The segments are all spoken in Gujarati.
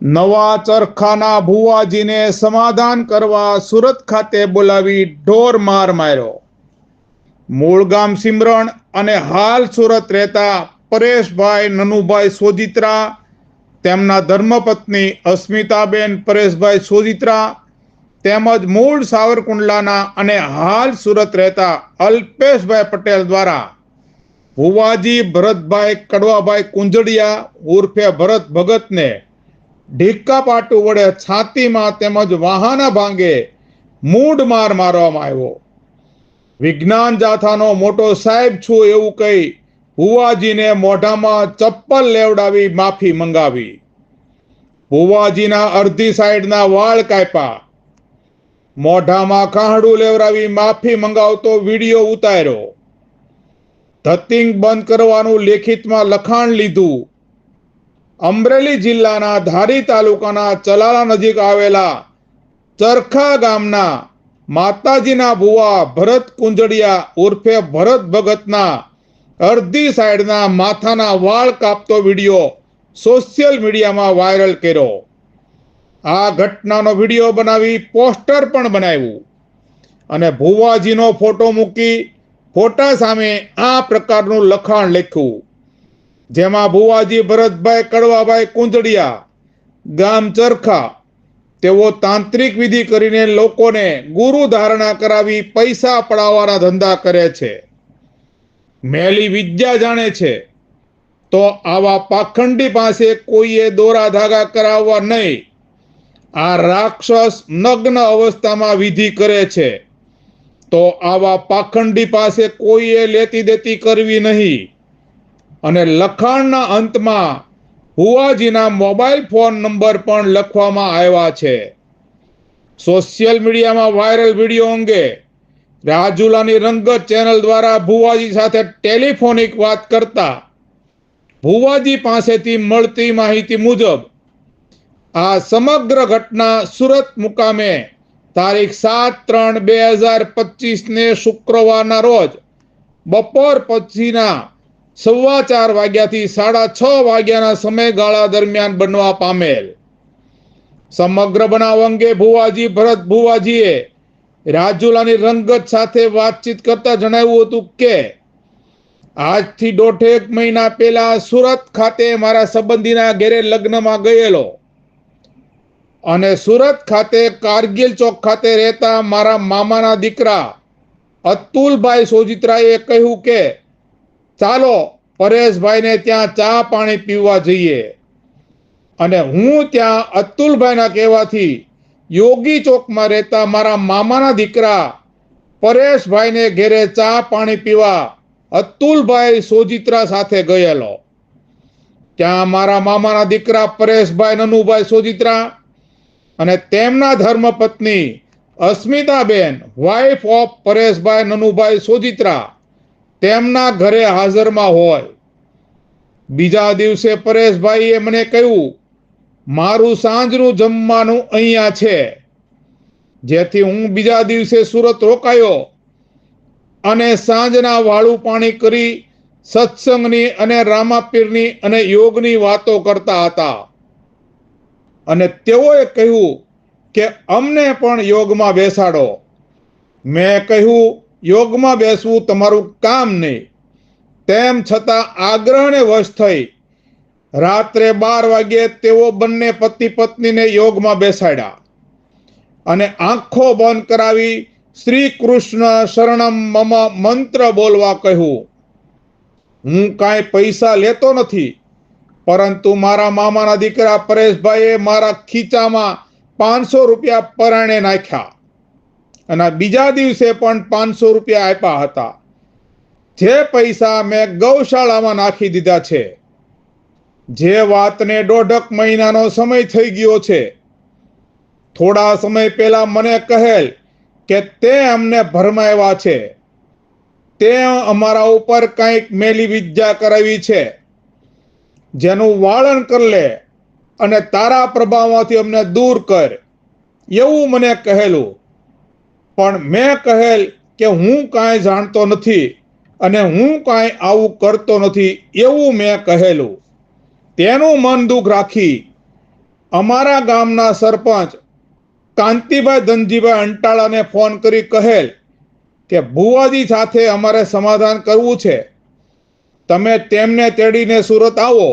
નવા ચરખાના ભુવાજીને સમાધાન કરવા સુરત ખાતે બોલાવી ઢોર માર માર્યો। મૂળ ગામ સિમરણ અને હાલ સુરત રહેતા પરેશભાઈ નનુભાઈ સોજિત્રા, તેમના ધર્મપત્ની અસ્મિતાબેન પરેશભાઈ સોજિત્રા તેમજ મૂળ સાવરકુંડલાના અને હાલ સુરત રહેતા અલ્પેશભાઈ પટેલ દ્વારા ભુવાજી ભરતભાઈ કડવાભાઈ કુંજડિયા ઉર્ફે ભરત ભગતને ઢીક્કા પાટુ વડે છાતીમાં તેમજ વાહાના ભાંગે મૂઢ માર મારવામાં આવ્યો। વિજ્ઞાન જાથાનો મોટો સાહેબ છું એવું કહી ભુવાજીને મોઢામાં ચપ્પલ લેવડાવી માફી મંગાવી। ભુવાજીના અડધી સાઈડના વાળ કાપ્યા, મોઢામાં કાહડું લેવડાવી માફી મંગાવતો વિડીયો ઉતાર્યો, ધતિંગ બંધ કરવાનું લેખિતમાં લખાણ લીધું। અમરેલી જિલ્લાના ધારી તાલુકાના ચલાલા નજીક આવેલા ચરખા ગામના માતાજીના ભુવા ભરત કુંજડિયા ઉર્ફે ભરત ભગતના અડધી સાઈડના માથાના વાળ કાપતો વિડીયો સોશિયલ મીડિયામાં વાયરલ કર્યો। આ ઘટનાનો વિડીયો બનાવી પોસ્ટર પણ બનાવ્યું અને ભુવાજીનો ફોટો મૂકી ફોટા સામે આ પ્રકારનું લખાણ લખ્યું, જેમાં ભુવાજી ભરતભાઈ કડવાભાઈ કુંજડિયા, ગામ ચરખા, તેઓ તાંત્રિક વિધિ કરીને લોકોને ગુરુ ધારણા કરાવી પૈસા પડાવવાના ધંધા કરે છે, મેલી વિદ્યા જાણે છે, તો આવા પાખંડી પાસે કોઈએ દોરા ધાગા કરાવવા નહીં। આ રાક્ષસ નગ્ન અવસ્થામાં વિધિ કરે છે, તો આવા પાખંડી પાસે કોઈએ લેતી દેતી કરવી નહીં। અને લખાણના અંતમાં ભુવાજીના મોબાઈલ ફોન નંબર પણ લખવામાં આવ્યા છે। સોશિયલ મીડિયામાં વાયરલ વિડીયો અંગે રાજુલાની રંગત ચેનલ દ્વારા ભુવાજી સાથે ટેલિફોનિક વાત કરતા ભુવાજી પાસેથી મળતી માહિતી મુજબ આ સમગ્ર ઘટના સુરત મુકામે તારીખ 7/3/2025 શુક્રવારના રોજ બપોર પછીના 4:15 વાગ્યાથી 6:30 વાગ્યાના સમયગાળા દરમિયાન બનવા પામેલ। સમગ્ર બનાવ અંગે ભુવાજી ભરત ભુવાજીએ રાજુલાની રંગત સાથે વાતચીત કરતા જણાવ્યું હતું કે આજથી 1.5 મહિના પહેલા સુરત ખાતે મારા સંબંધીના ઘેરે લગ્નમાં ગયેલો અને સુરત ખાતે કારગિલ ચોક ખાતે રહેતા મારા મામાના દીકરા અતુલભાઈ સોજિત્રાએ કહ્યું કે ચાલો પરેશભાઈને ત્યાં ચા પાણી પીવા જઈએ, અને હું ત્યાં અતુલભાઈના કહેવાથી યોગી ચોકમાં રહેતા મારા મામાના દીકરા પરેશભાઈને ઘેરે ચા પાણી પીવા અતુલભાઈ સોજિત્રા સાથે ગયેલો। ત્યાં મારા મામાના દીકરા પરેશભાઈ નનુભાઈ સોજિત્રા અને તેમના ધર્મપત્ની અસ્મિતાબેન વાઇફ ઓફ પરેશભાઈ નનુભાઈ સોજિત્રા તેમના ઘરે હાજરમાં હોય। બીજા દિવસે પરેશભાઈએ મને કહ્યું મારું સાંજનું જમવાનું અહીંયા છે, જેથી હું બીજા દિવસે સુરત રોકાયો અને સાંજના વાળું પાણી કરી સત્સંગની અને રામાપીરની અને યોગની વાતો કરતા હતા, અને તેઓએ કહ્યું કે અમને પણ યોગમાં બેસાડો। મેં કહ્યું યોગમાં બેસવું તમારું કામ નહીં, તેમ છતાં આગ્રહને વશ થઈ રાત્રે 12 વાગ્યે તેઓ બંને પતિ પત્નીને યોગમાં બેસાડ્યા અને આંખો બંધ કરાવી શ્રી કૃષ્ણ શરણમ મમ મંત્ર બોલવા કહ્યું। હું કાંઈ પૈસા લેતો નથી, પરંતુ મારા મામાના દીકરા પરેશભાઈએ મારા ખીચામાં 500 રૂપિયા પરાણે નાખ્યા અને બીજા દિવસે પણ 500 રૂપિયા આપ્યા હતા, જે પૈસા મેં ગૌશાળામાં નાખી દીધા છે। જે વાતને 1.5 મહિનાનો સમય થઈ ગયો છે। થોડા સમય પહેલા મને કહેલ કે તે અમને ભરમાવ્યા છે, તે અમારા ઉપર કંઈક મેલી વિદ્યા કરાવી છે, જેનું વાળન કર લે અને તારા પ્રભાવમાંથી અમને દૂર કર, એવું મને કહેલું। પણ મેં કહેલ કે હું કાંઈ જાણતો નથી અને હું કાંઈ આવું કરતો નથી એવું મેં કહેલું। તેનું મન દુઃખ રાખી અમારા ગામના સરપંચ કાંતિભાઈ ધનજીભાઈ અંટાળાને ફોન કરી કહેલ કે ભુવાજી સાથે અમારે સમાધાન કરવું છે, તમે તેમને તેડીને સુરત આવો.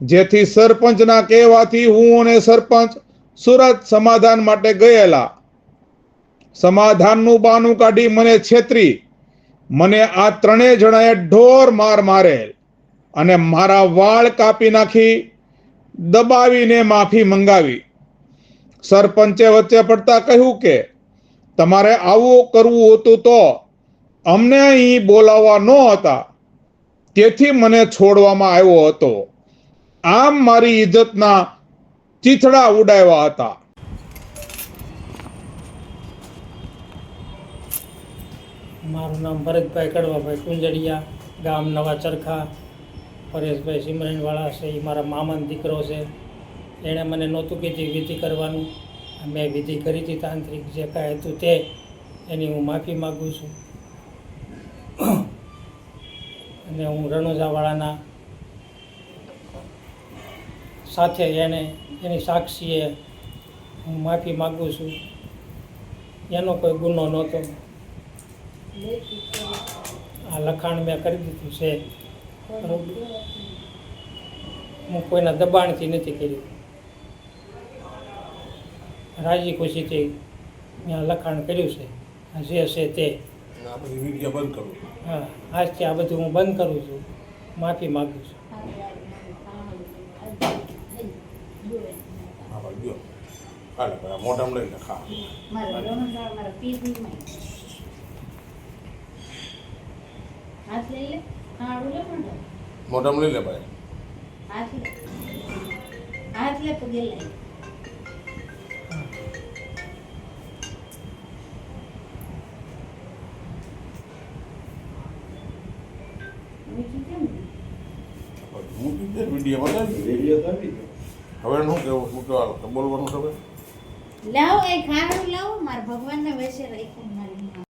જેથી સરપંચના કહેવાથી હું અને સરપંચ સુરત સમાધાન માટે ગયેલા. સમાધાનનું બહાનું કાઢી મને છેતરી મને આ ત્રણેય જણાએ ઢોર માર મારેલ અને મારા વાળ કાપી નાખી દબાવીને માફી મંગાવી. સરપંચે વચ્ચે પડતા કહ્યું કે તમારે આવું કરવું હતું તો અમને અહીં બોલાવવા ન હતા, તેથી મને છોડવામાં આવ્યો હતો. આમ મારી ઇજ્જતના ચીથડા ઉડાવ્યા હતા. મારું નામ ભરતભાઈ કડવાભાઈ કુંજડિયા, ગામ નવા ચરખા. પરેશભાઈ સિમરનવાળા છે, એ મારા મામાનો દીકરો છે. એણે મને નહોતું કીધી વિધિ કરવાનું, મેં વિધિ કરી હતી તાંત્રિક જે કાંઈ હતું તે, એની હું માફી માગું છું. અને હું રણોજાવાળાના સાથે એની સાક્ષીએ હું માફી માગું છું. એનો કોઈ ગુનો નહોતો. આ લખાણ મેં કરી દીધું છે, બરોબર. હું કોઈના દબાણથી નથી કર્યું, રાજી ખુશીથી મેં લખાણ કર્યું છે. જે છે તે હા, આજથી આ બધું હું બંધ કરું છું, માફી માગું છું. મોઢામાં લઈને ખા મોઢામાં લઈ લે ભાઈ. વિડીયો હવે શું કેવું, શું કહેવાનું બોલવાનું ખબર લાવો એ ખાવાનું લાવો, મારા ભગવાનને વેસે રાખ્યું મારી